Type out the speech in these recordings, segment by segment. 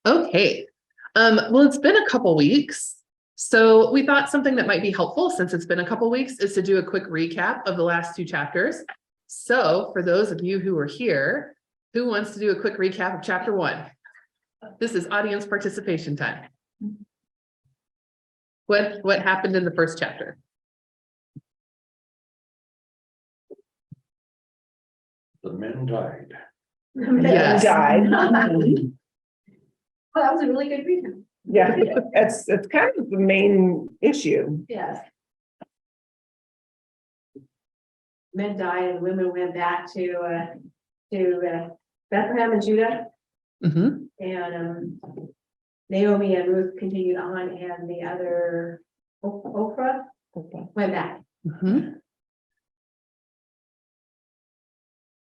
Okay. Well, it's been a couple weeks. So we thought something that might be helpful since it's been a couple weeks is to do a quick recap of the last two chapters. So for those of you who were here, who wants to do a quick recap of chapter 1? This is audience participation time. What happened in the first chapter? The men died. Yes. Died. Well, that was a really good reason. Yeah, it's kind of the main issue. Yes. Men died and women went back to Bethlehem and Judah, Mhm. and Naomi and Ruth continued on, and the other Oprah went back. Mhm.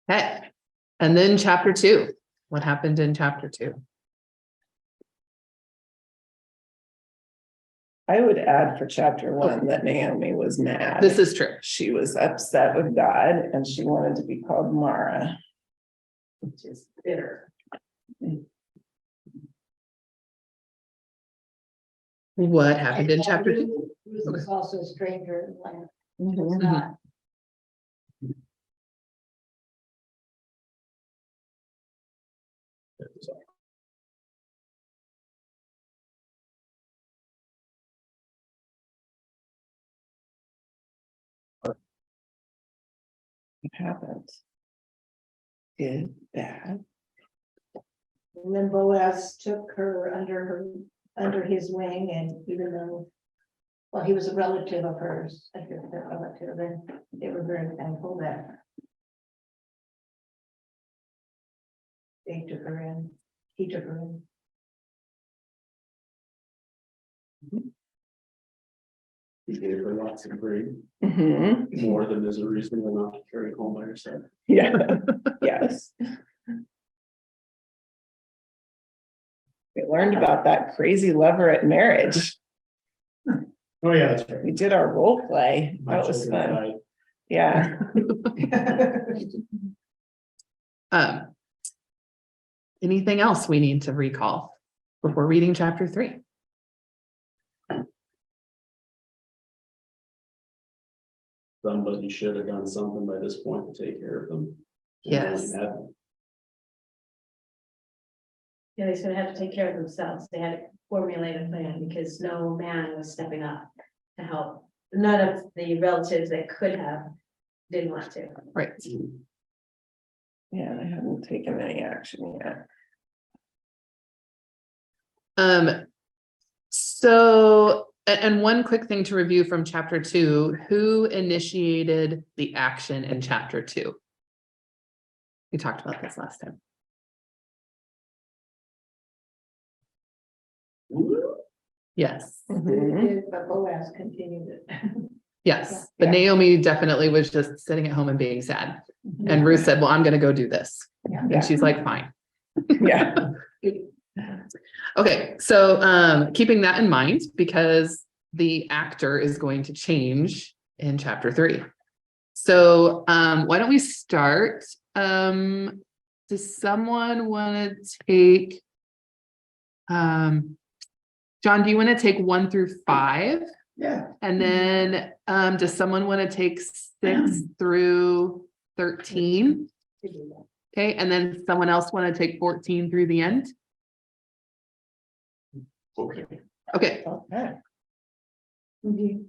Okay. And then chapter 2. What happened in chapter 2? I would add for chapter 1 that Naomi was mad. This is true. She was upset with God and she wanted to be called Mara. Which is bitter. What happened in chapter 2? Ruth was also a stranger in the land. She was Mhm. not. What happened? Did bad. And then Boaz took her under his wing, and even though, well, he was a relative of hers, a relative, and they were very thankful that they took her in, he took her in. He gave her lots of grain, Mhm. more than is a reasonable amount to carry home by herself. Yeah, yes. We learned about that crazy levirate marriage. Oh, yeah, that's right. We did our role play. My That was children fun. died. Yeah. Anything else we need to recall before reading chapter 3? Somebody should have done something by this point to take care of them. Yes. Yeah, they sort of had to take care of themselves. They had to formulate a plan because no man was stepping up to help. None of the relatives that could have didn't want to. Right. Yeah, I haven't taken any action yet. So, and one quick thing to review from chapter 2, who initiated the action in chapter 2? We talked about this last time. Yes, Mhm. But Boaz continued it. yes, but Yeah. Naomi definitely was just sitting at home and being sad. And Ruth said, well, I'm gonna go do this. Yeah. And she's like, fine. Yeah. Okay, so keeping that in mind, because the actor is going to change in chapter 3. So why don't we start? Does someone want to take John, do you want to take 1 through 5? Yeah. And then does someone want to take 6 through 13? Okay, and then someone else want to take 14 through the end? Okay. Okay, Okay.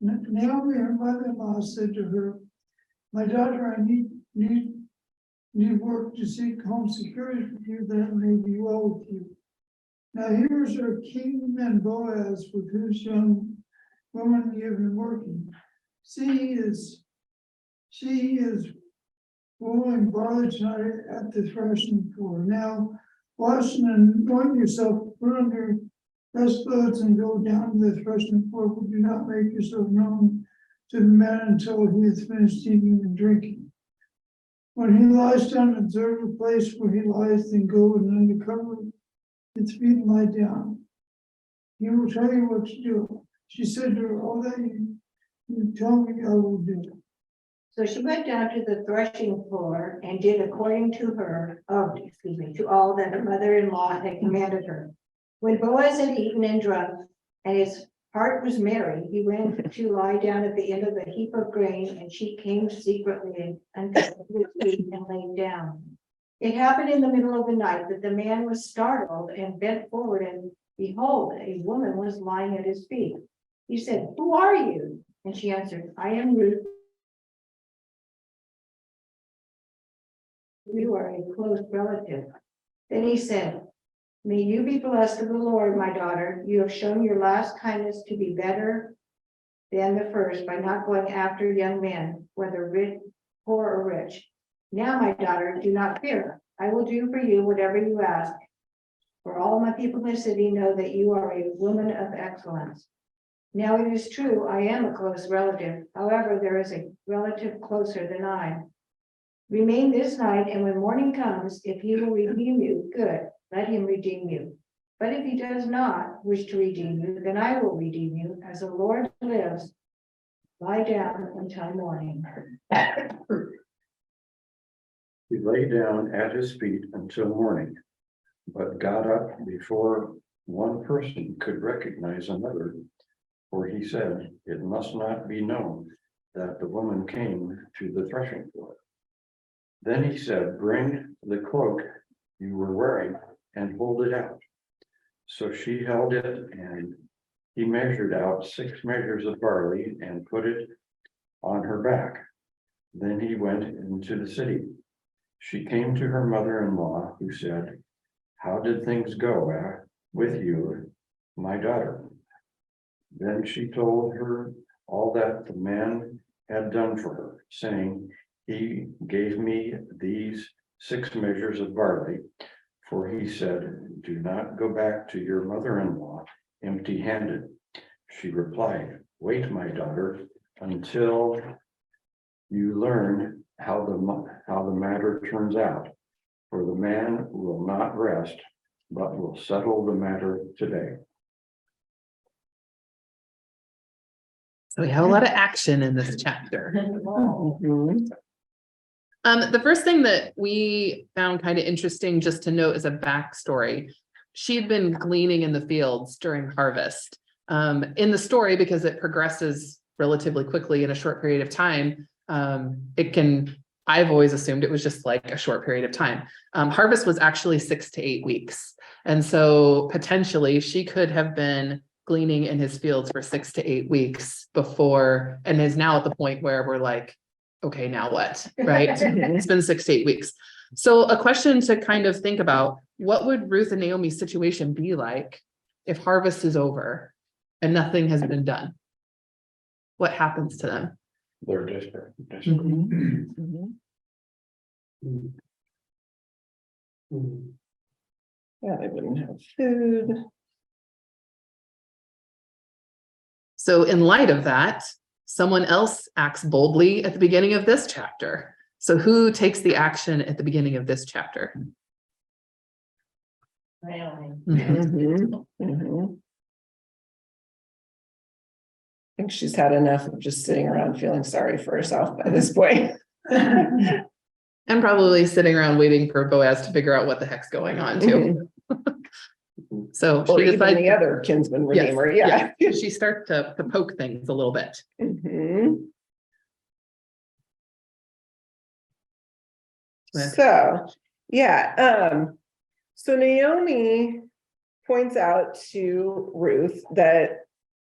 Naomi, her mother-in-law, said to her, "My daughter, I need work to seek home security for you, that it may be well with you. Now here is our kinsman Boaz, with whose young woman you have been working. She is boiling barley tonight at the threshing floor. Now wash and anoint yourself, put on your best clothes, and go down to the threshing floor, but do not make yourself known to the man until he has finished eating and drinking. When he lies down, observe the place where he lies, then go and under cover its feet and lie down. He will tell you what to do." She said to her, "All that you tell me, I will do." So she went down to the threshing floor and did according to to all that her mother-in-law had commanded her. When Boaz had eaten and drunk, and his heart was merry, he went to lie down at the end of the heap of grain, and she came secretly unto his feet and laid down. It happened in the middle of the night that the man was startled and bent forward, and behold, a woman was lying at his feet. He said, "Who are you?" And she answered, "I am Ruth. You are a close relative." Then he said, "May you be blessed of the Lord, my daughter. You have shown your last kindness to be better than the first by not going after young men, whether rich, poor or rich. Now, my daughter, do not fear. I will do for you whatever you ask. For all my people in the city know that you are a woman of excellence. Now it is true, I am a close relative. However, there is a relative closer than I. Remain this night, and when morning comes, if he will redeem you, good, let him redeem you. But if he does not wish to redeem you, then I will redeem you, as the Lord lives. Lie down until morning." He lay down at his feet until morning, but got up before one person could recognize another. For he said, "It must not be known that the woman came to the threshing floor." Then he said, "Bring the cloak you were wearing and hold it out." So she held it, and he measured out 6 measures of barley and put it on her back. Then he went into the city. She came to her mother-in-law, who said, "How did things go with you, my daughter?" Then she told her all that the man had done for her, saying, "He gave me these 6 measures of barley, for he said, 'Do not go back to your mother-in-law empty-handed.'" She replied, "Wait, my daughter, until you learn how the matter turns out. For the man will not rest, but will settle the matter today." So we have a lot of action in this chapter. Mhm. The first thing that we found kind of interesting just to note as a backstory, she'd been gleaning in the fields during harvest. In the story, because it progresses relatively quickly in a short period of time, I've always assumed it was just like a short period of time. Harvest was actually 6 to 8 weeks. And so potentially she could have been gleaning in his fields for 6 to 8 weeks before, and is now at the point where we're like, okay, now what, right? It's been 6 to 8 weeks. So a question to kind of think about, what would Ruth and Naomi's situation be like if harvest is over and nothing has been done? What happens to them? They're desperate. Mhm. Yeah, they wouldn't have food. So in light of that, someone else acts boldly at the beginning of this chapter. So who takes the action at the beginning of this chapter? Naomi. Mhm. Mhm. I think she's had enough of just sitting around feeling sorry for herself by this point. And probably sitting around waiting for Boaz to figure out what the heck's going on too. So Or she even decides, the other kinsman yes, redeemer, yeah. she starts to poke things a little bit. Mhm. Yeah. So, yeah, so Naomi points out to Ruth that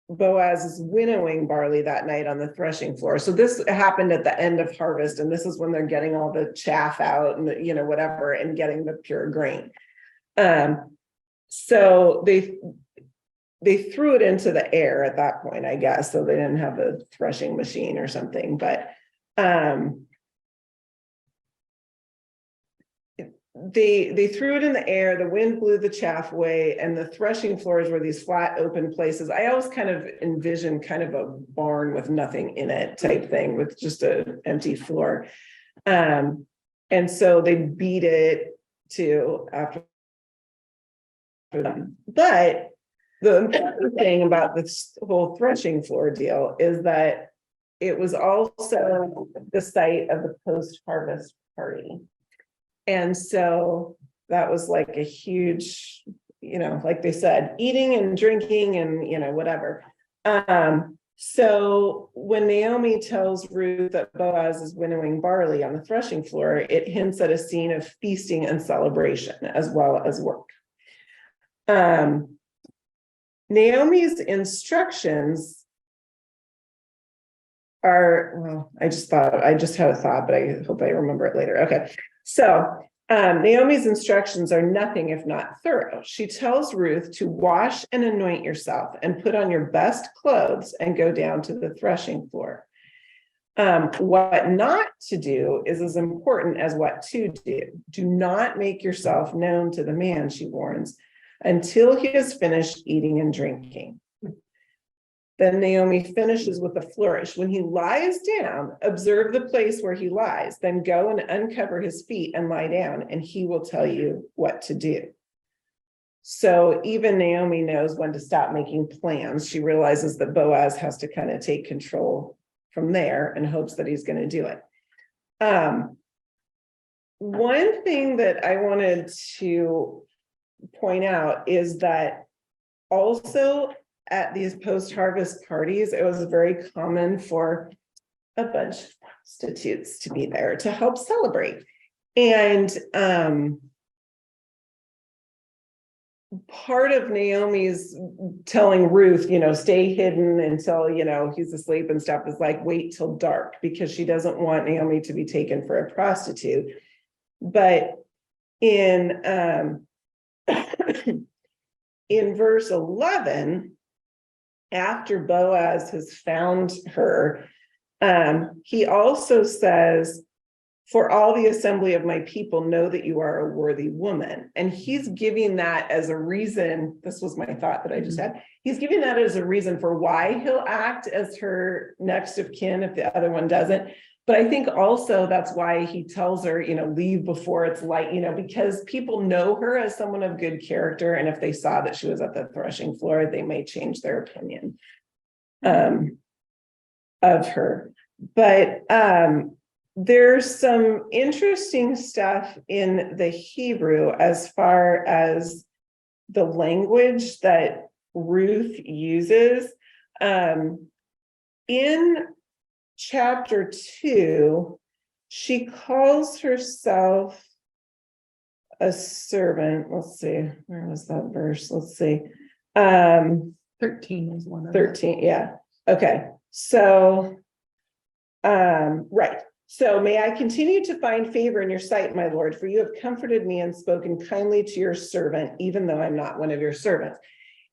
Boaz is winnowing barley that night on the threshing floor. So this happened at the end of harvest, and this is when they're getting all the chaff out and whatever, and getting the pure grain. So they threw it into the air at that point, I guess. So they didn't have a threshing machine or something, but they threw it in the air, the wind blew the chaff away, and the threshing floors were these flat open places. I always kind of envisioned kind of a barn with nothing in it type thing, with just an empty floor. And so they beat it to after them. But the important thing about this whole threshing floor deal is that it was also the site of the post-harvest party. And so that was like a huge, like they said, eating and drinking and, whatever. So when Naomi tells Ruth that Boaz is winnowing barley on the threshing floor, it hints at a scene of feasting and celebration as well as work. Naomi's instructions are, well, I just had a thought, but I hope I remember it later. Okay. So Naomi's instructions are nothing if not thorough. She tells Ruth to wash and anoint yourself and put on your best clothes and go down to the threshing floor. What not to do is as important as what to do. Do not make yourself known to the man, she warns, until he has finished eating and drinking. Then Naomi finishes with a flourish. When he lies down, observe the place where he lies, then go and uncover his feet and lie down, and he will tell you what to do. So even Naomi knows when to stop making plans. She realizes that Boaz has to kind of take control from there and hopes that he's going to do it. One thing that I wanted to point out is that also at these post-harvest parties, it was very common for a bunch of prostitutes to be there to help celebrate. And part of Naomi's telling Ruth, stay hidden until, he's asleep and stuff, is like, wait till dark, because she doesn't want Naomi to be taken for a prostitute. But in in verse 11, after Boaz has found her, he also says, for all the assembly of my people know that you are a worthy woman. And he's giving that as a reason. This was my thought that I just had. He's giving that as a reason for why he'll act as her next of kin if the other one doesn't. But I think also that's why he tells her, leave before it's light, because people know her as someone of good character. And if they saw that she was at the threshing floor, they may change their opinion of her. But there's some interesting stuff in the Hebrew as far as the language that Ruth uses. In chapter 2, she calls herself a servant. Let's see, where was that verse? Let's see. 13 is one of them. 13, yeah. Okay. So, right. So may I continue to find favor in your sight, my Lord, for you have comforted me and spoken kindly to your servant, even though I'm not one of your servants.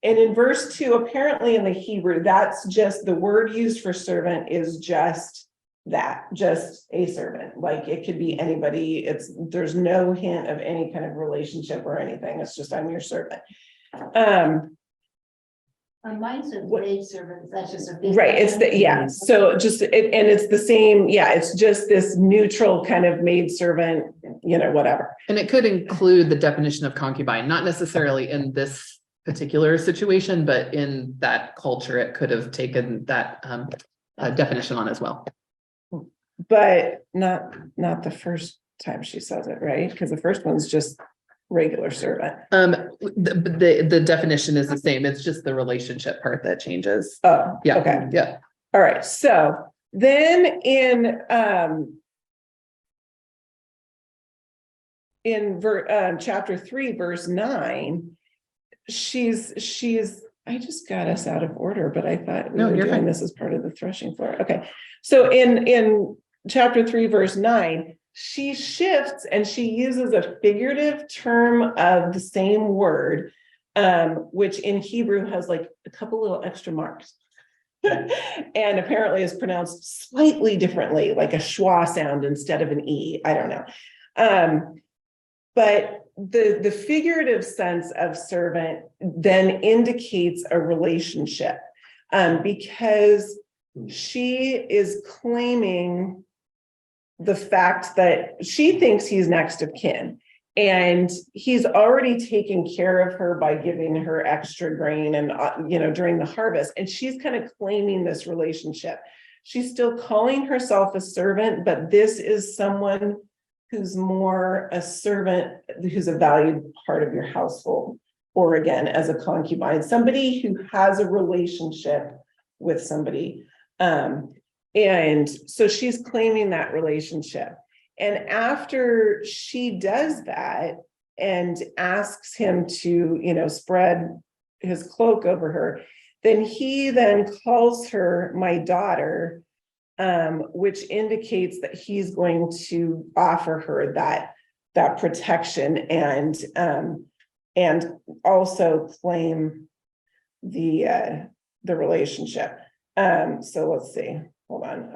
And in verse 2, apparently in the Hebrew, that's just the word used for servant is just that, just a servant. Like it could be anybody. There's no hint of any kind of relationship or anything. It's just, I'm your servant. Mine says maid servants, that's just a. Right, it's so just, and it's the same, it's just this neutral kind of maid servant, whatever. And it could include the definition of concubine, not necessarily in this particular situation, but in that culture, it could have taken that definition on as well. But not the first time she says it, right? Because the first one's just regular servant. The definition is the same. It's just the relationship part that changes. Oh, Yeah. okay. Yeah. All right. So then in chapter 3, verse 9, she's I just got us out of order, but I thought we were you're doing fine. this as part of the threshing floor. Okay. So in chapter 3, verse 9, she shifts and she uses a figurative term of the same word, which in Hebrew has like a couple little extra marks. And apparently is pronounced slightly differently, like a schwa sound instead of an E. I don't know. But the figurative sense of servant then indicates a relationship, because she is claiming the fact that she thinks he's next of kin, and he's already taken care of her by giving her extra grain and during the harvest, and she's kind of claiming this relationship. She's still calling herself a servant, but this is someone who's more a servant, who's a valued part of your household. Or again, as a concubine, somebody who has a relationship with somebody. And so she's claiming that relationship. And after she does that and asks him to, spread his cloak over her, then he then calls her my daughter, which indicates that he's going to offer her that protection and also claim the relationship. So let's see, hold on,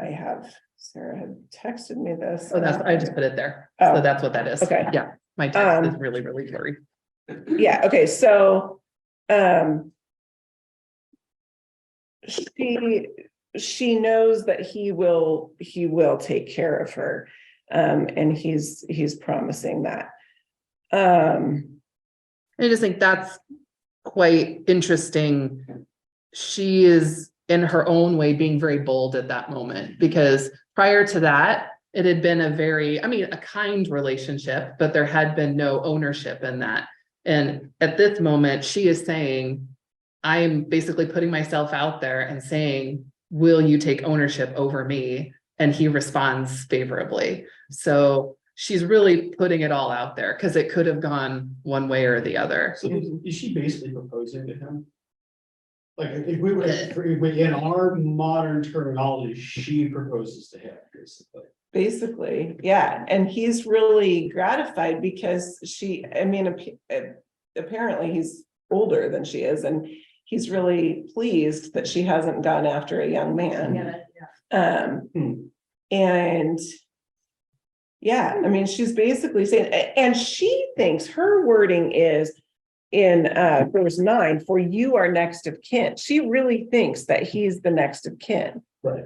Sarah had texted me this. Oh, I just put it there. Oh. So that's what that is. Okay. Yeah, my text is really, really blurry. Yeah, okay, so she knows that he will take care of her. And he's promising that. I just think that's quite interesting. She is in her own way being very bold at that moment, because prior to that, it had been a kind relationship, but there had been no ownership in that. And at this moment, she is saying, I'm basically putting myself out there and saying, will you take ownership over me? And he responds favorably. So she's really putting it all out there, because it could have gone one way or the other. So is she basically proposing to him? Like, if we were, in our modern terminology, she proposes to him, basically. Basically, yeah, and he's really gratified because apparently he's older than she is, and he's really pleased that she hasn't gone after a young man. And yeah, she's basically saying, and she thinks her wording is in verse 9, for you are next of kin. She really thinks that he's the next of kin. Right.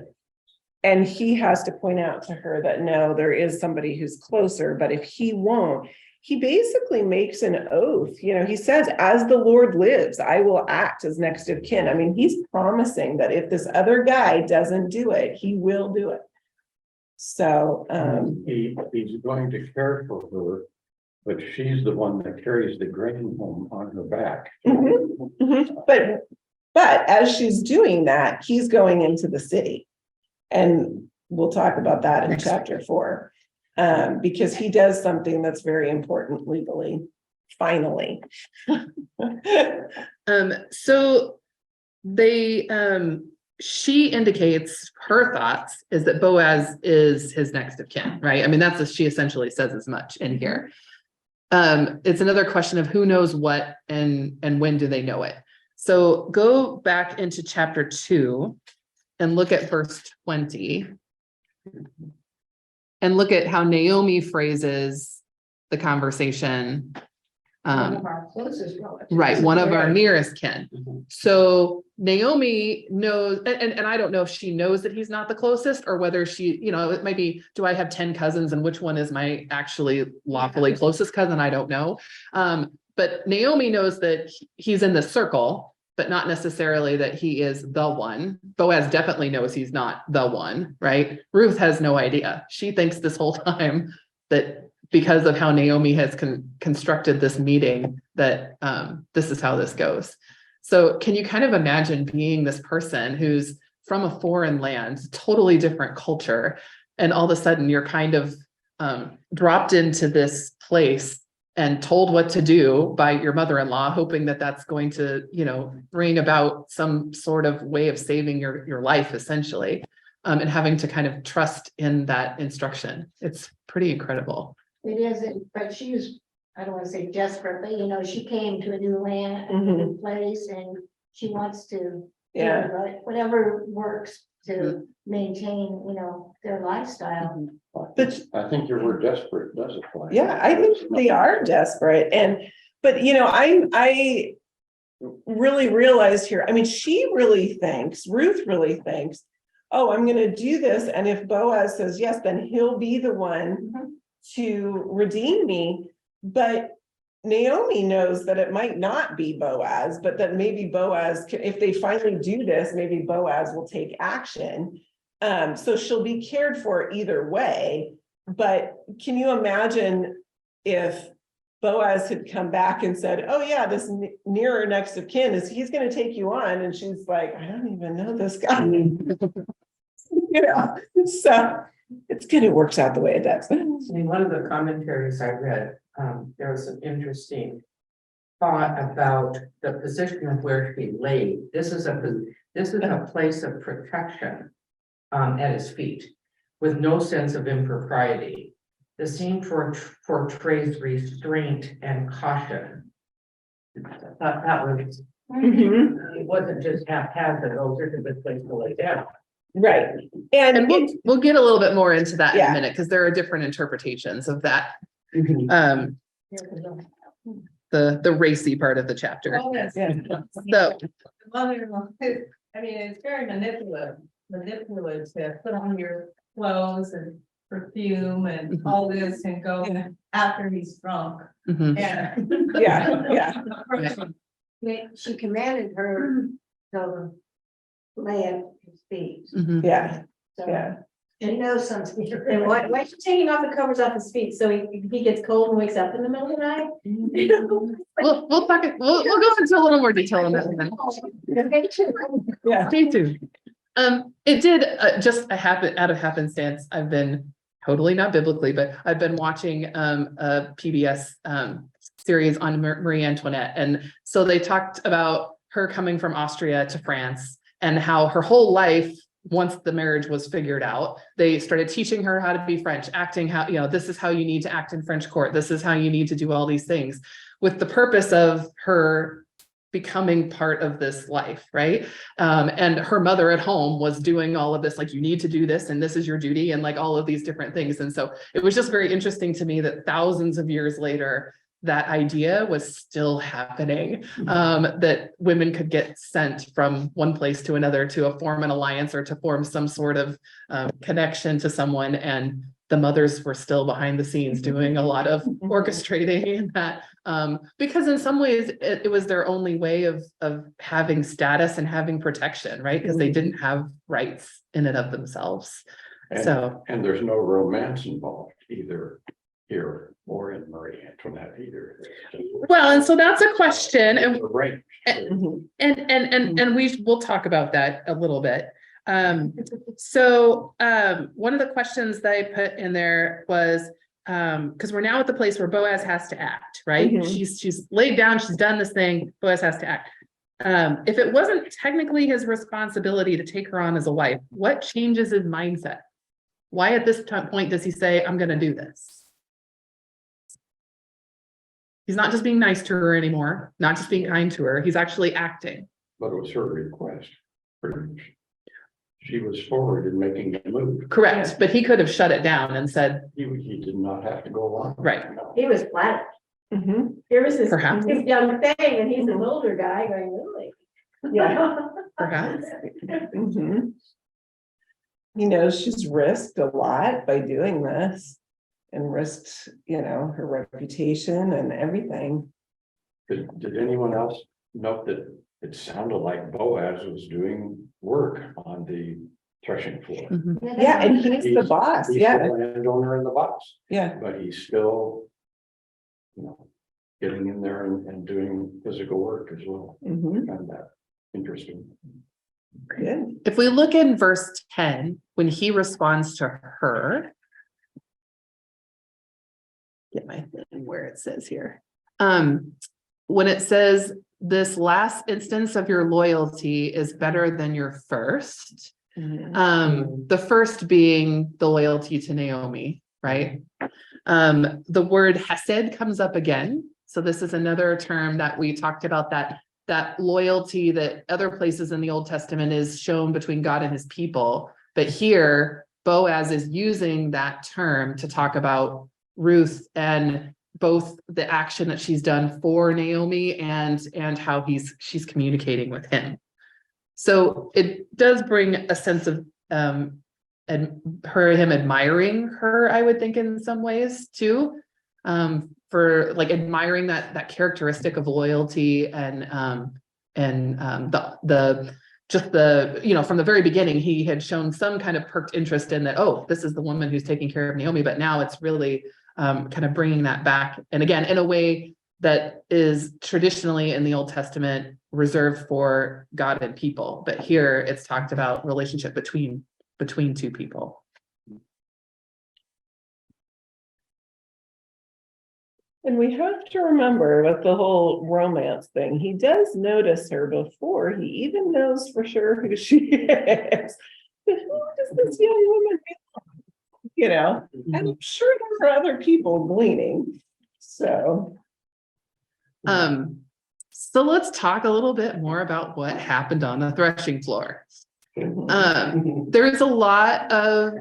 And he has to point out to her that no, there is somebody who's closer, but if he won't, he basically makes an oath. He says, as the Lord lives, I will act as next of kin. He's promising that if this other guy doesn't do it, he will do it. So he's going to care for her, but she's the one that carries the grain home on her back. But as she's doing that, he's going into the city. And we'll talk about that in chapter 4. Because he does something that's very important legally, finally. So she indicates her thoughts is that Boaz is his next of kin, right? That's what she essentially says as much in here. It's another question of who knows what and when do they know it. So go back into chapter 2 and look at verse 20. And look at how Naomi phrases the conversation. One of our closest relatives. Right, one of our nearest kin. Mhm. So Naomi knows, and I don't know if she knows that he's not the closest, or whether she, it might be, do I have 10 cousins and which one is my actually lawfully closest cousin? I don't know. But Naomi knows that he's in the circle, but not necessarily that he is the one. Boaz definitely knows he's not the one, right? Ruth has no idea. She thinks this whole time that because of how Naomi has constructed this meeting, that this is how this goes. So can you kind of imagine being this person who's from a foreign land, totally different culture, and all of a sudden you're kind of dropped into this place and told what to do by your mother-in-law, hoping that that's going to, bring about some sort of way of saving your life, essentially, and having to kind of trust in that instruction. It's pretty incredible. It isn't, but she was, I don't want to say desperate, but she came to a new land, a new place, and she wants to Yeah. do whatever works to maintain, their lifestyle. But I think your word desperate does apply. yeah, I think they are desperate. But I really realized here, she really thinks, Ruth really thinks, oh, I'm gonna do this, and if Boaz says yes, then he'll be the one to redeem me. But Naomi knows that it might not be Boaz, but that maybe Boaz, if they finally do this, maybe Boaz will take action. So she'll be cared for either way, but can you imagine if Boaz had come back and said, oh yeah, this nearer next of kin he's gonna take you on, and she's like, I don't even know this guy. So it's good it works out the way it does. In one of the commentaries I read, there was an interesting thought about the position of where she laid. This is a place of protection at his feet, with no sense of impropriety. The scene portrays restraint and caution. I thought that was, it wasn't just haphazard, oh, here's a good place to lay down. Right, And and we'll get a little bit more into that in Yeah. a minute, because there are different interpretations of that. The racy part of the chapter. Oh, yes. yeah, So, Mother-in-law, I mean, it's very manipulative to put on your clothes and perfume and all this and go Yeah. after he's drunk. mhm. And yeah, She commanded her to lay at his feet. Mhm. yeah, So yeah. she knows something. And why is she taking off the covers off his feet? So he gets cold and wakes up in the middle of the night? We'll talk, we'll go into a little more detail on that one. Yeah. Stay tuned. It did, just out of happenstance, I've been totally not biblically, but I've been watching, a PBS, series on Marie Antoinette. And so they talked about her coming from Austria to France and how her whole life, once the marriage was figured out, they started teaching her how to be French, acting how, this is how you need to act in French court. This is how you need to do all these things, with the purpose of her becoming part of this life, right? And her mother at home was doing all of this, like, you need to do this, and this is your duty, and like all of these different things. And so it was just very interesting to me that thousands of years later, that idea was still happening, that women could get sent from one place to another to form an alliance or to form some sort of connection to someone, and the mothers were still behind the scenes doing a lot of orchestrating and that, because in some ways it was their only way of having status and having protection, right? Because they didn't have rights in and of themselves. So, And there's no romance involved either here or in Marie Antoinette either. well, and so that's a question, and Arranged. and we'll talk about that a little bit. So one of the questions that I put in there was, because we're now at the place where Boaz has to act, right? Mhm. She's laid down, she's done this thing, Boaz has to act. If it wasn't technically his responsibility to take her on as a wife, what changes his mindset? Why at this point does he say, I'm gonna do this? He's not just being nice to her anymore, not just being kind to her, he's actually acting. But it was her request, pretty much. She was forward in making the move. Correct, but he could have shut it down and said, He did not have to go on. Right. No. He was flattered. Mhm. Here was this Perhaps. this young thing and he's an older guy going, really? Yeah. perhaps. Mhm. He knows she's risked a lot by doing this, and risked, her reputation and everything. Did anyone else note that it sounded like Boaz was doing work on the threshing floor? Mhm. Yeah, and he's the boss, He's yeah, the landowner and the boss, yeah. but he's still, getting in there and doing physical work as well. Mhm. Found that interesting. Good. If we look in verse 10, when he responds to her. Get my thing where it says here. When it says, this last instance of your loyalty is better than your first. Mhm. The first being the loyalty to Naomi, right? The word hesed comes up again. So this is another term that we talked about, that loyalty that other places in the Old Testament is shown between God and his people. But here, Boaz is using that term to talk about Ruth and both the action that she's done for Naomi and how she's communicating with him. So it does bring a sense of him admiring her, I would think, in some ways too. For like admiring that characteristic of loyalty and the just from the very beginning, he had shown some kind of perked interest in that, oh, this is the woman who's taking care of Naomi, but now it's really kind of bringing that back. And again, in a way that is traditionally in the Old Testament reserved for God and people. But here it's talked about relationship between two people. And we have to remember with the whole romance thing, he does notice her before he even knows for sure who she is. Who does this young woman belong? And I'm sure there are other people gleaning. So let's talk a little bit more about what happened on the threshing floor. There is a lot of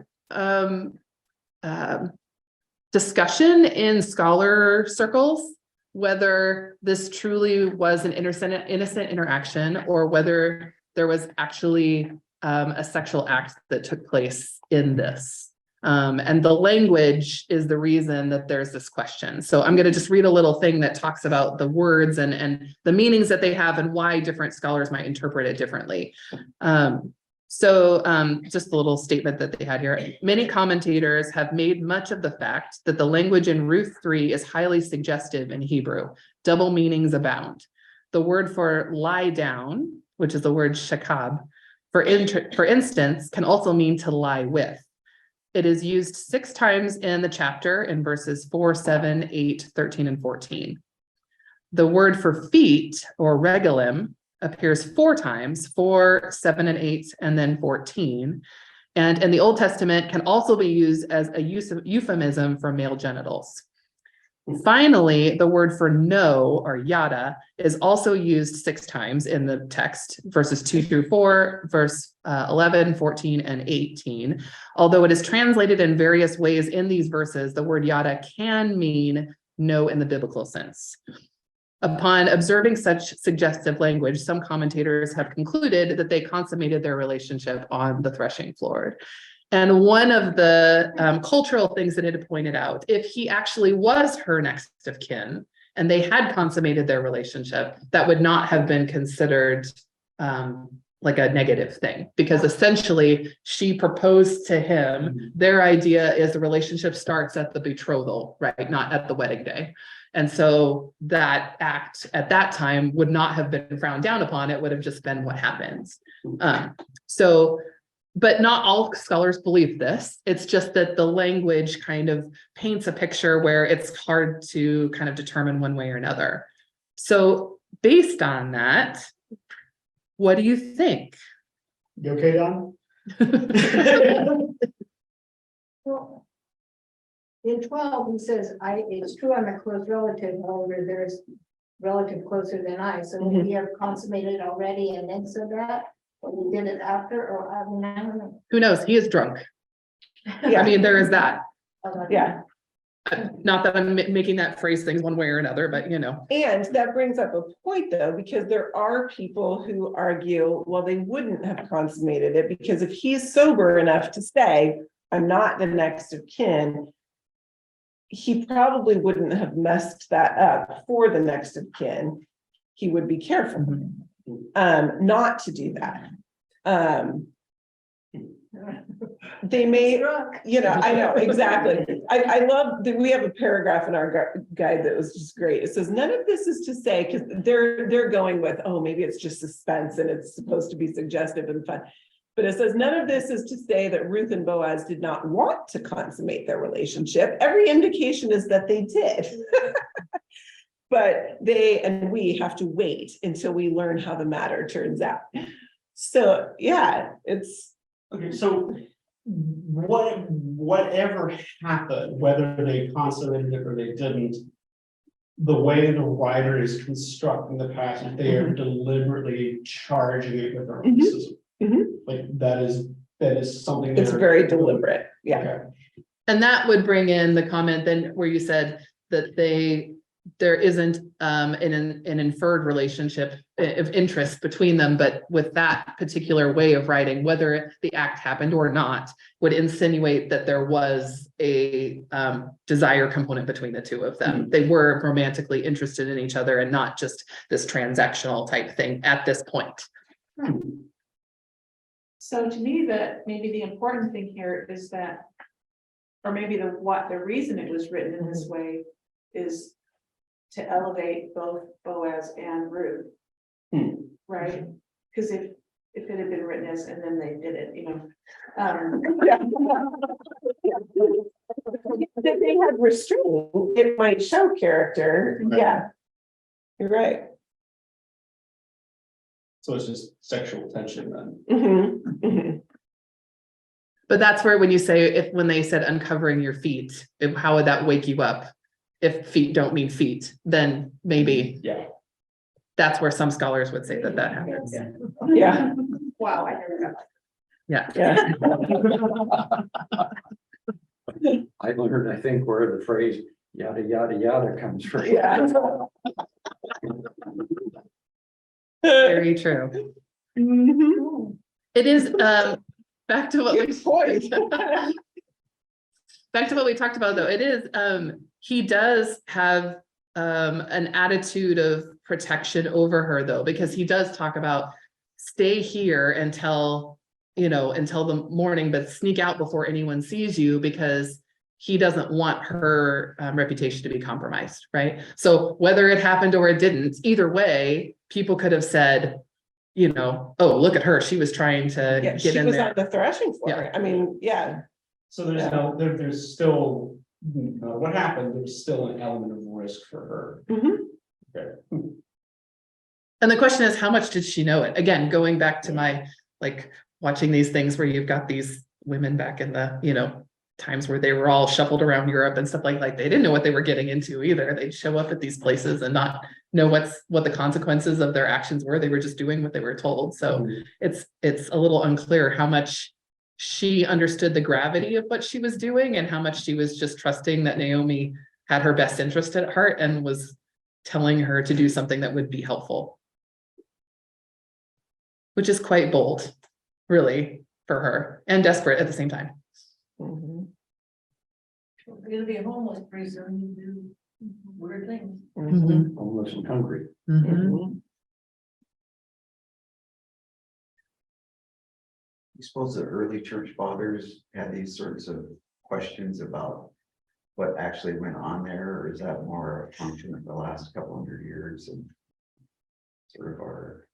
discussion in scholar circles whether this truly was an innocent interaction or whether there was actually a sexual act that took place in this. And the language is the reason that there's this question. So I'm going to just read a little thing that talks about the words and the meanings that they have and why different scholars might interpret it differently. Just a little statement that they had here. Many commentators have made much of the fact that the language in Ruth 3 is highly suggestive in Hebrew. Double meanings abound. The word for lie down, which is the word shakab, for instance, can also mean to lie with. It is used 6 times in the chapter in verses 4, 7, 8, 13, and 14. The word for feet, or regalim, appears 4 times, 4, 7, and 8, and then 14. And in the Old Testament can also be used as a euphemism for male genitals. Finally, the word for no, or yada, is also used 6 times in the text, verses 2 through 4, verse 11, 14, and 18. Although it is translated in various ways in these verses, the word yada can mean no in the biblical sense. Upon observing such suggestive language, some commentators have concluded that they consummated their relationship on the threshing floor. And one of the cultural things that it had pointed out, if he actually was her next of kin and they had consummated their relationship, that would not have been considered like a negative thing, because essentially she proposed to him. Their idea is the relationship starts at the betrothal, right? Not at the wedding day. And so that act at that time would not have been frowned down upon. It would have just been what happens. But not all scholars believe this. It's just that the language kind of paints a picture where it's hard to kind of determine one way or another. So based on that, what do you think? You okay, Don? Well, in 12, he says, it's true, I'm a close relative, however, there's relative closer than I, so maybe we have consummated already and then said that, or we did it after, or I mean, I don't know. Who knows? He is drunk. Yeah. I mean, there is that. yeah. Not that I'm making that phrase things one way or another, but And that brings up a point though, because there are people who argue, well, they wouldn't have consummated it because if he's sober enough to say, I'm not the next of kin, he probably wouldn't have messed that up for the next of kin. He would be careful not to do that. They may, I know, exactly. I love that we have a paragraph in our guide that was just great. It says, none of this is to say, because they're going with, oh, maybe it's just suspense and it's supposed to be suggestive and fun. But it says, none of this is to say that Ruth and Boaz did not want to consummate their relationship. Every indication is that they did. But they and we have to wait until we learn how the matter turns out. So, yeah, it's. Okay, so whatever happened, whether they consummated it or they didn't, the way the writer is constructing the passage, they are deliberately charging it with racism. Like that is something It's very deliberate. Yeah. Okay. and that would bring in the comment then where you said that there isn't an inferred relationship of interest between them, but with that particular way of writing, whether the act happened or not, would insinuate that there was a desire component between the two of them. They were romantically interested in each other and not just this transactional type thing at this point. So to me, maybe the important thing here is that, or maybe the reason it was written in this way is to elevate both Boaz and Ruth. Right? Because if it had been written as, and then they did it, If they had restraint, it might show character, yeah. You're right. So it's just sexual tension then. Mhm. But that's where when you say, when they said uncovering your feet, how would that wake you up? If feet don't mean feet, then maybe Yeah. that's where some scholars would say that happens. Yeah, wow, I never got Yeah. yeah. I learned, I think, where the phrase yada, yada, yada comes from. Yeah. Very true. Mhm. It is, back to what we. Good point. Back to what we talked about, though, it is, he does have an attitude of protection over her, though, because he does talk about stay here until the morning, but sneak out before anyone sees you, because he doesn't want her reputation to be compromised, right? So whether it happened or it didn't, either way, people could have said, oh, look at her, she was trying to Yeah, get she in was there. on the threshing floor. Yeah. I mean, yeah. So there's Yeah. there's still, no matter what happened, there's still an element of risk for her. Mhm. Okay. And the question is, how much did she know it? Again, going back to my, watching these things where you've got these women back in the, times where they were all shuffled around Europe and stuff like they didn't know what they were getting into either. They'd show up at these places and not know what the consequences of their actions were. They were just doing what they were told. So it's a little unclear how much she understood the gravity of what she was doing and how much she was just trusting that Naomi had her best interest at heart and was telling her to do something that would be helpful. Which is quite bold, really, for her, and desperate at the same time. Mhm. If you're gonna be a homeless person, you do weird things. Mhm. Homeless and hungry. Mhm. You suppose the early church fathers had these sorts of questions about what actually went on there, or is that more a function of the last couple hundred years and sort of our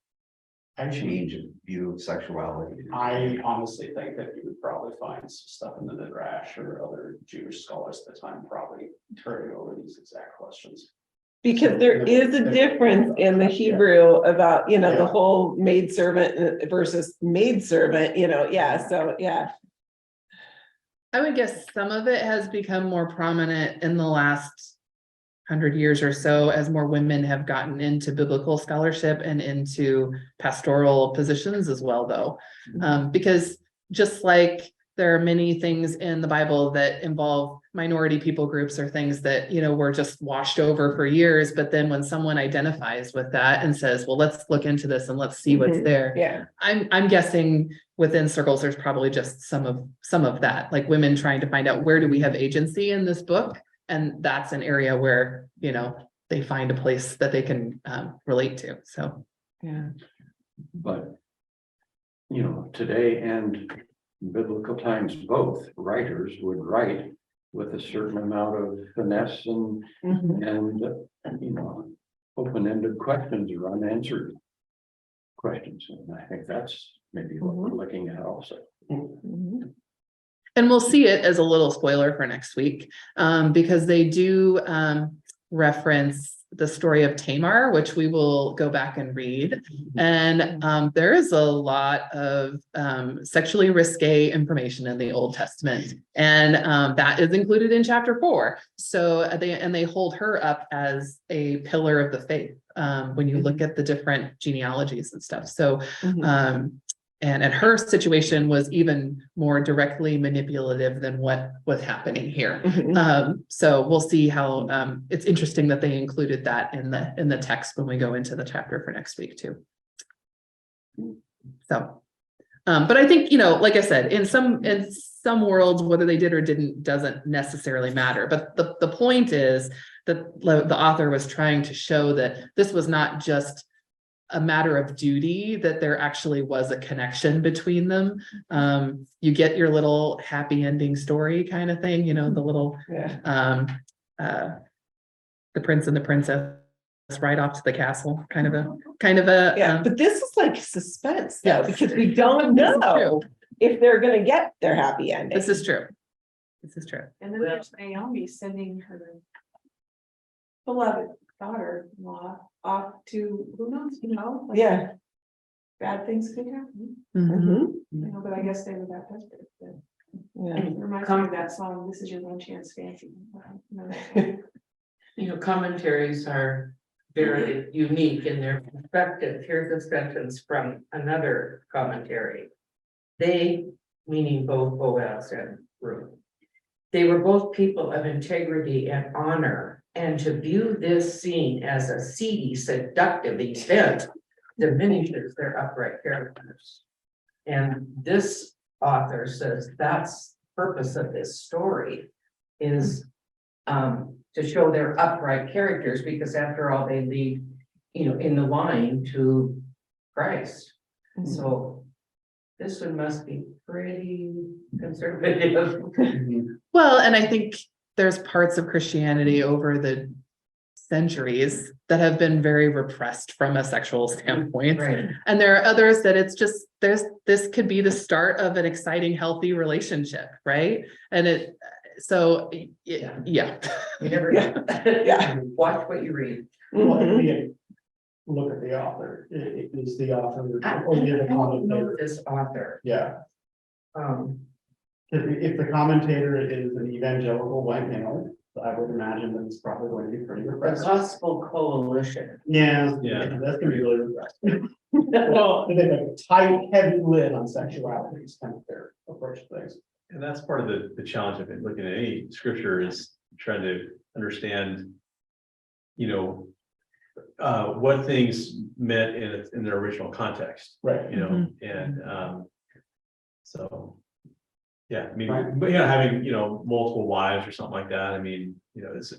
change of view of sexuality? I honestly think that you would probably find some stuff in the Midrash or other Jewish scholars at the time probably turning over these exact questions. Because there is a difference in the Hebrew about, the whole maidservant versus maidservant, yeah, so, yeah. I would guess some of it has become more prominent in the last 100 years or so as more women have gotten into biblical scholarship and into pastoral positions as well, though. Because just like there are many things in the Bible that involve minority people groups or things that, were just washed over for years. But then when someone identifies with that and says, well, let's look into this and let's see what's there. Yeah. I'm guessing within circles, there's probably just some of that, like women trying to find out where do we have agency in this book. And that's an area where, they find a place that they can relate to. So, Yeah. But, today and biblical times, both writers would write with a certain amount of finesse and, open-ended questions or unanswered questions. And I think that's maybe what we're looking at also. Mhm. and we'll see it as a little spoiler for next week, because they do reference the story of Tamar, which we will go back and read. And there is a lot of sexually risque information in the Old Testament. And that is included in chapter 4. So they hold her up as a pillar of the faith when you look at the different genealogies and stuff. So and her situation was even more directly manipulative than what was happening here. So we'll see how it's interesting that they included that in the text when we go into the chapter for next week too. So, but I think, like I said, in some worlds, whether they did or didn't doesn't necessarily matter. But the point is that the author was trying to show that this was not just a matter of duty, that there actually was a connection between them. You get your little happy ending story kind of thing, you know, the little, Yeah. the prince and the princess ride off to the castle, kind of a. Yeah, but this is like suspense though, Yes. because we don't This is know if they're gonna get their happy ending. This is true. This is true. And then there's Naomi sending her beloved daughter-in-law off to, who knows, you know? like, Yeah. Bad things could happen, Mhm. you know, but I guess they were that desperate. But Yeah. it reminds me of that song, This Is Your One Chance Fancy. You know, commentaries are very unique in their perspective. Here's a sentence from another commentary. They, meaning both Boaz and Ruth, they were both people of integrity and honor, and to view this scene as a seedy, seductive event diminishes their upright characters. And this author says that's the purpose of this story is to show their upright characters, because after all, they lead, you know, in the line to Christ. So this one must be pretty conservative. Well, and I think there's parts of Christianity over the centuries that have been very repressed from a sexual standpoint. Right. And there are others that it's just, this could be the start of an exciting, healthy relationship, right? And so, yeah. You never Yeah. watch what you read. Well, Mhm. again, look at the author, is the author, I or the don't know commentator, this author. yeah. Um, If the commentator is an evangelical white male, I would imagine that it's probably going to be pretty the repressive. Gospel Coalition. Yeah, Yeah. that's gonna be really repressive. Well, they have a tight, heavy lid on sexuality, is kind of their approach to things. And that's part of the challenge of it, looking at any scripture is trying to understand, you know, what things meant in their original context, Right. you know, Mm-hmm. and, so. Yeah, I mean, Right. but, you know, having, you know, multiple wives or something like that, I mean, you know, it's,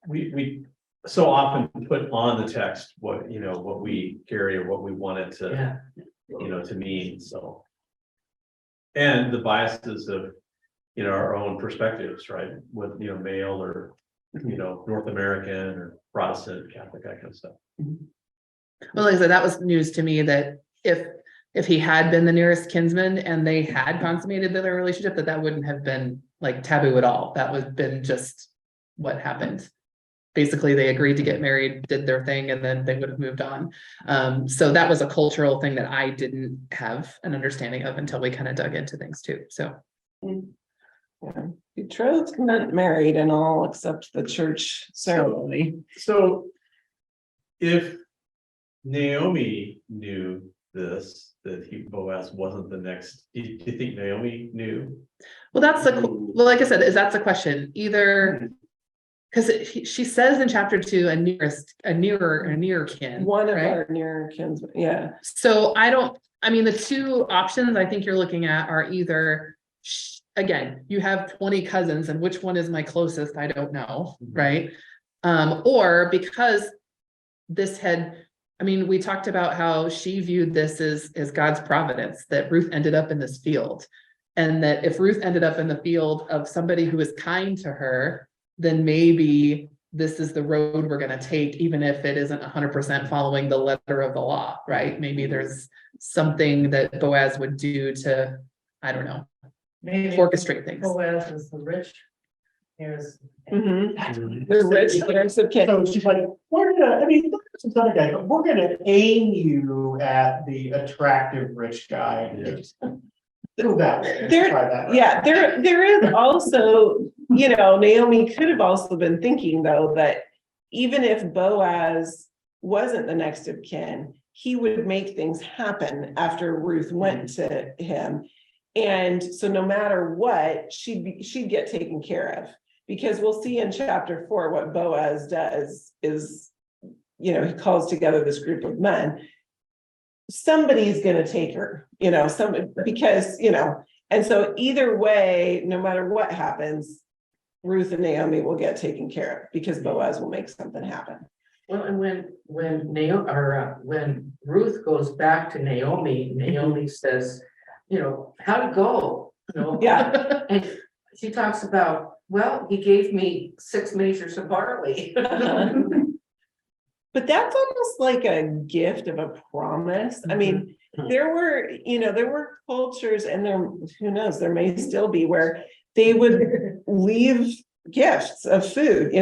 we so often put on the text what, you know, what we carry or what we want it to, Yeah. you know, to mean, so. And the biases of, you know, our own perspectives, right, with, you know, male or, you know, North American or Protestant, Catholic, that kind of stuff. Well, like I said, that was news to me that if he had been the nearest kinsman and they had consummated their relationship, that wouldn't have been like taboo at all. That would have been just what happened. Basically, they agreed to get married, did their thing, and then they would have moved on. So that was a cultural thing that I didn't have an understanding of until we kind of dug into things too. So Yeah. Betrothed meant married and all except the church ceremony. So if Naomi knew this, that Boaz wasn't the next, do you think Naomi knew? well, like I said, that's a question. Either because she says in chapter 2, a nearer kin. One of right? our near kinsmen, yeah. So I mean, the two options I think you're looking at are either, again, you have 20 cousins and which one is my closest, I don't know, right? Or because I mean, we talked about how she viewed this as God's providence, that Ruth ended up in this field. And that if Ruth ended up in the field of somebody who is kind to her, then maybe this is the road we're going to take, even if it isn't 100% following the letter of the law, right? Maybe there's something that Boaz would do to, I don't know, Maybe orchestrate things. Boaz is the rich. Here's. Mhm. The rich heirs of kin. So she's like, we're gonna, I mean, look at some other guy, but we're gonna aim you at the attractive rich guy. And just go that way. There- Try that. Yeah, there is also, you know, Naomi could have also been thinking though, that even if Boaz wasn't the next of kin, he would make things happen after Ruth went to him. And so no matter what, she'd get taken care of, because we'll see in chapter 4, what Boaz does is, you know, he calls together this group of men. Somebody's gonna take her, you know, because, you know, and so either way, no matter what happens, Ruth and Naomi will get taken care of because Boaz will make something happen. Well, and when when Ruth goes back to Naomi, Naomi says, you know, how'd it go? You know, Yeah. and she talks about, well, he gave me 6 measures of barley. But that's almost like a gift of a promise. I mean, there were cultures and there, who knows, there may still be where they would leave gifts of food,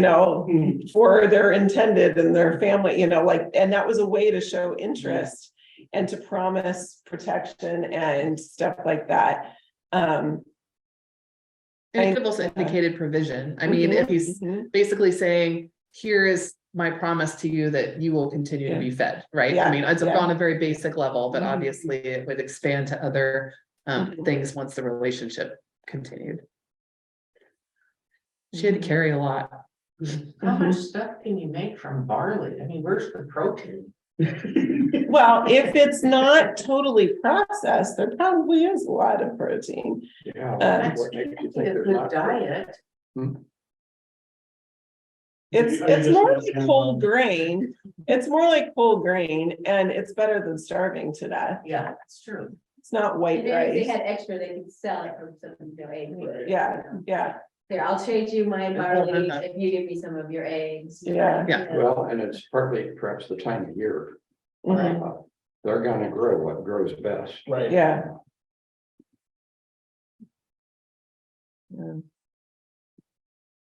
for their intended and their family, like, and that was a way to show interest and to promise protection and stuff like that. And it could have also indicated provision. I mean, if he's Mhm. basically saying, here is my promise to you that you will continue to be fed, right? I Yeah, mean, it's yeah. on a very basic level, but Mhm. obviously it would expand to other Mhm. things once the relationship continued. She had to carry a lot. How much stuff can you make from barley? I mean, where's the protein? Well, if it's not totally processed, there probably is a lot of protein. Yeah. That's what makes you a think there's good not- diet. It's more like whole grain. It's more like whole grain and it's better than starving to death. Yeah, that's true. It's not white And then if they rice. had extra, they could sell it for some of their eggs. Yeah, yeah, Here, I'll trade you my Yeah. barley if you give me some of your eggs. yeah. Yeah. Well, and it's partly perhaps the time of year. Mhm. They're gonna grow what grows best. Right. Yeah.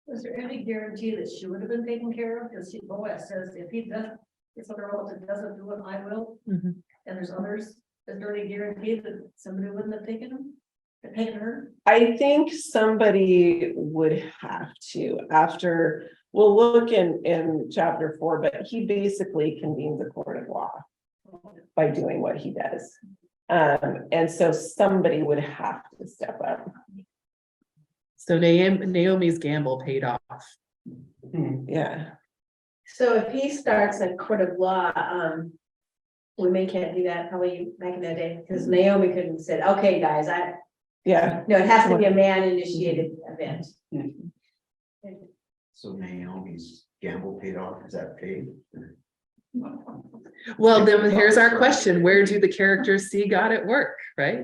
Was there any guarantee that she would have been taken care of? Because Boaz says if he doesn't, if other relative doesn't do it, I will. Mhm. And there's others, is there any guarantee that somebody wouldn't have taken him? Taken her? I think somebody would have to after, we'll look in chapter 4, but he basically convenes a court of law by doing what he does. And so somebody would have to step up. So Naomi's gamble paid off. Yeah. So if he starts a court of law, women can't do that probably back in that day, because Naomi couldn't have said, okay, guys, Yeah. no, it has to be a man initiated event. So Naomi's gamble paid off, is that paid? Well, then here's our question. Where do the characters see God at work, right?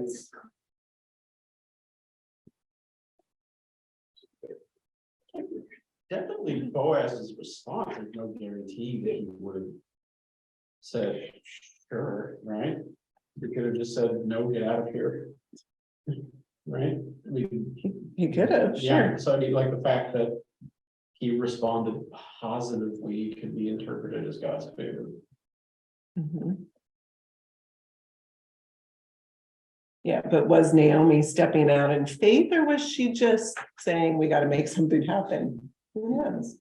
Definitely Boaz's response, there's no guarantee that he would have said, sure, right? He could have just said, no, get out of here. Right? I mean, He could have, yeah, sure. so I mean, like the fact that he responded positively could be interpreted as God's favor. Mhm. Yeah, but was Naomi stepping out in faith or was she just saying, we gotta make something happen? Who knows?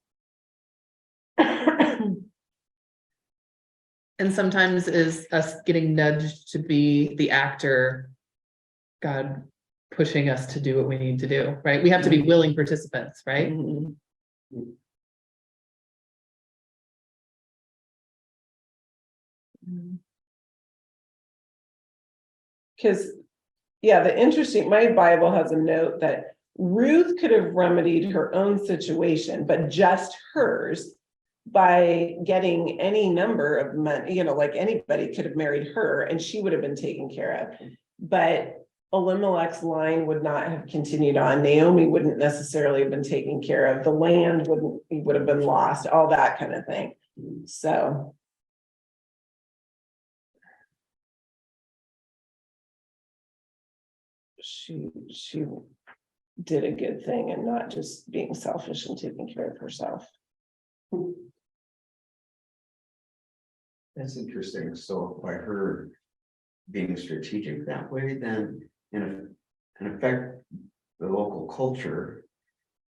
And sometimes is us getting nudged to be the actor, God pushing us to do what we need to do, right? We have to be willing participants, right? Mhm. Because, yeah, my Bible has a note that Ruth could have remedied her own situation, but just hers by getting any number of money, like anybody could have married her and she would have been taken care of. But Elimelech's line would not have continued on. Naomi wouldn't necessarily have been taken care of. The land would have been lost, all that kind of thing. So. She did a good thing and not just being selfish and taking care of herself. That's interesting. So by her being strategic that way, then in effect, the local culture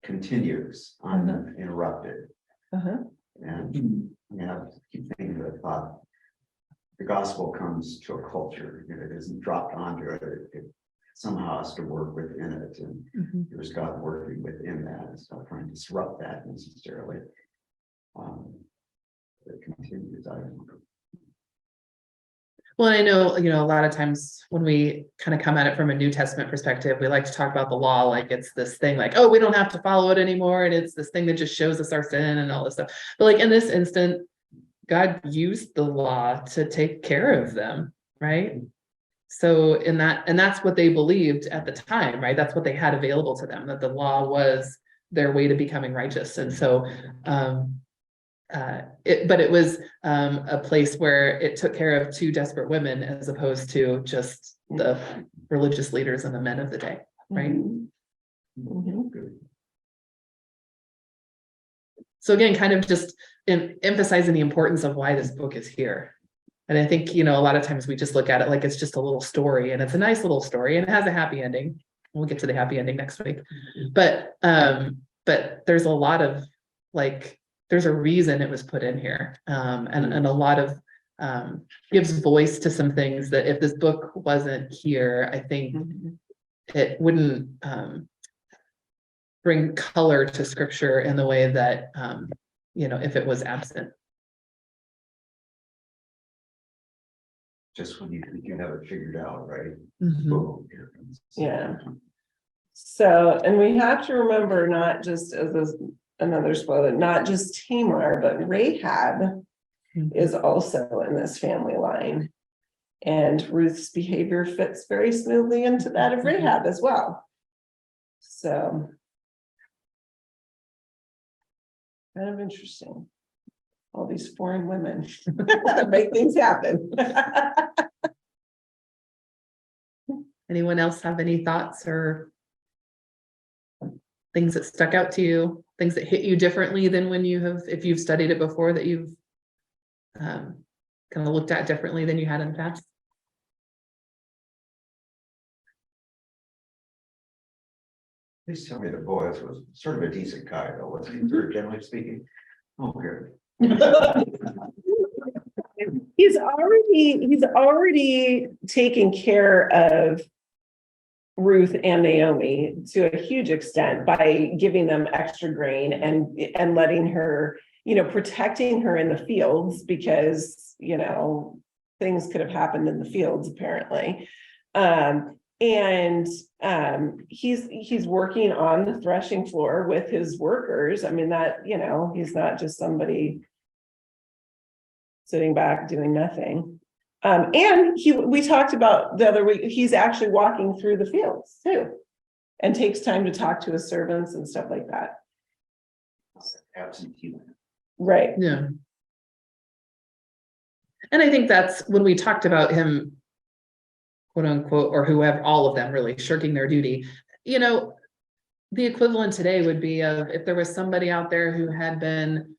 continues uninterrupted. And I keep thinking of the thought, the gospel comes to a culture, it isn't dropped onto it, it somehow has to work within it, and there's God working within that, it's not trying to disrupt that necessarily. It continues, I don't know. Well, I know, a lot of times when we kind of come at it from a New Testament perspective, we like to talk about the law like it's this thing like, oh, we don't have to follow it anymore. And it's this thing that just shows us our sin and all this stuff. But like in this instant, God used the law to take care of them, right? So in that, and that's what they believed at the time, right? That's what they had available to them, that the law was their way to becoming righteous. And so, but it was a place where it took care of two desperate women as opposed to just the religious leaders and the men of the day, right? So again, kind of just emphasizing the importance of why this book is here. And I think, a lot of times we just look at it like it's just a little story, and it's a nice little story and it has a happy ending. We'll get to the happy ending next week. But there's a lot of there's a reason it was put in here. And a lot of gives voice to some things that if this book wasn't here, I think it wouldn't bring color to scripture in the way that if it was absent. Just when you think you have it figured out, right? Mhm. Boom, here it comes. Yeah. So, and we have to remember, not just another spoiler, not just Tamar, but Rahab is also in this family line. And Ruth's behavior fits very smoothly into that of Rahab as well. So. Kind of interesting. All these foreign women that make things happen. Anyone else have any thoughts or things that stuck out to you, things that hit you differently than when if you've studied it before, that you've kind of looked at differently than you had in the past? Please tell me that Boaz was sort of a decent guy, though, wasn't he, sort of generally speaking? Oh, good. He's already taken care of Ruth and Naomi to a huge extent by giving them extra grain and letting her, protecting her in the fields, because, things could have happened in the fields apparently. He's working on the threshing floor with his workers. I mean, that, he's not just somebody sitting back doing nothing. And we talked about the other week, he's actually walking through the fields too, and takes time to talk to his servants and stuff like that. Absentee. Right. Yeah. And I think that's when we talked about him, quote unquote, or whoever, all of them really shirking their duty. The equivalent today would be of if there was somebody out there who had been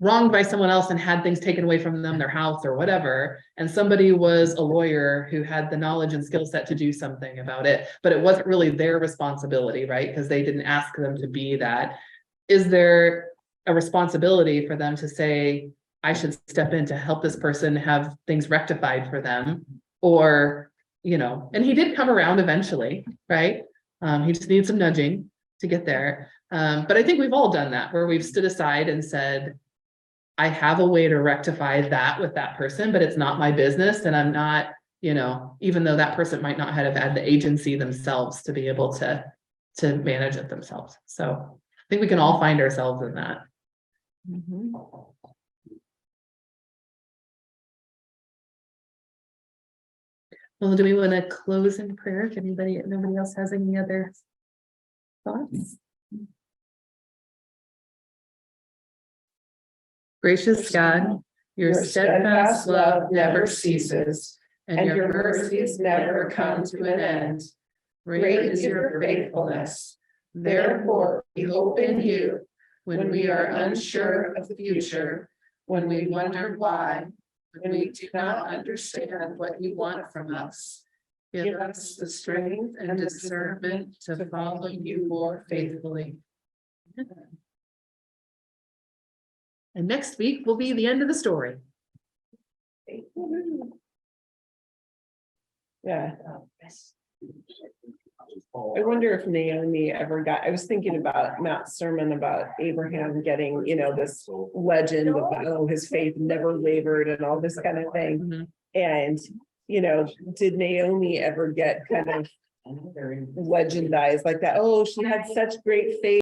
wronged by someone else and had things taken away from them, their house or whatever, and somebody was a lawyer who had the knowledge and skill set to do something about it, but it wasn't really their responsibility, right? Because they didn't ask them to be that. Is there a responsibility for them to say, I should step in to help this person have things rectified for them? Or, and he did come around eventually, right? He just needs some nudging to get there. But I think we've all done that, where we've stood aside and said, I have a way to rectify that with that person, but it's not my business. And I'm not, even though that person might not have had the agency themselves to be able to manage it themselves. So I think we can all find ourselves in that. Well, do we want to close in prayer? If nobody else has any other thoughts? Gracious God, your steadfast love never ceases, and your mercies never come to an end. Great is your faithfulness. Therefore, we hope in you when we are unsure of the future, when we wonder why, when we do not understand what you want from us. Give us the strength and discernment to follow you more faithfully. And next week will be the end of the story. Yeah. I wonder if Naomi ever I was thinking about Matt's sermon about Abraham getting, this legend of, his faith never wavered and all this kind of thing. And, did Naomi ever get kind of legendized like that? Oh, she had such great faith.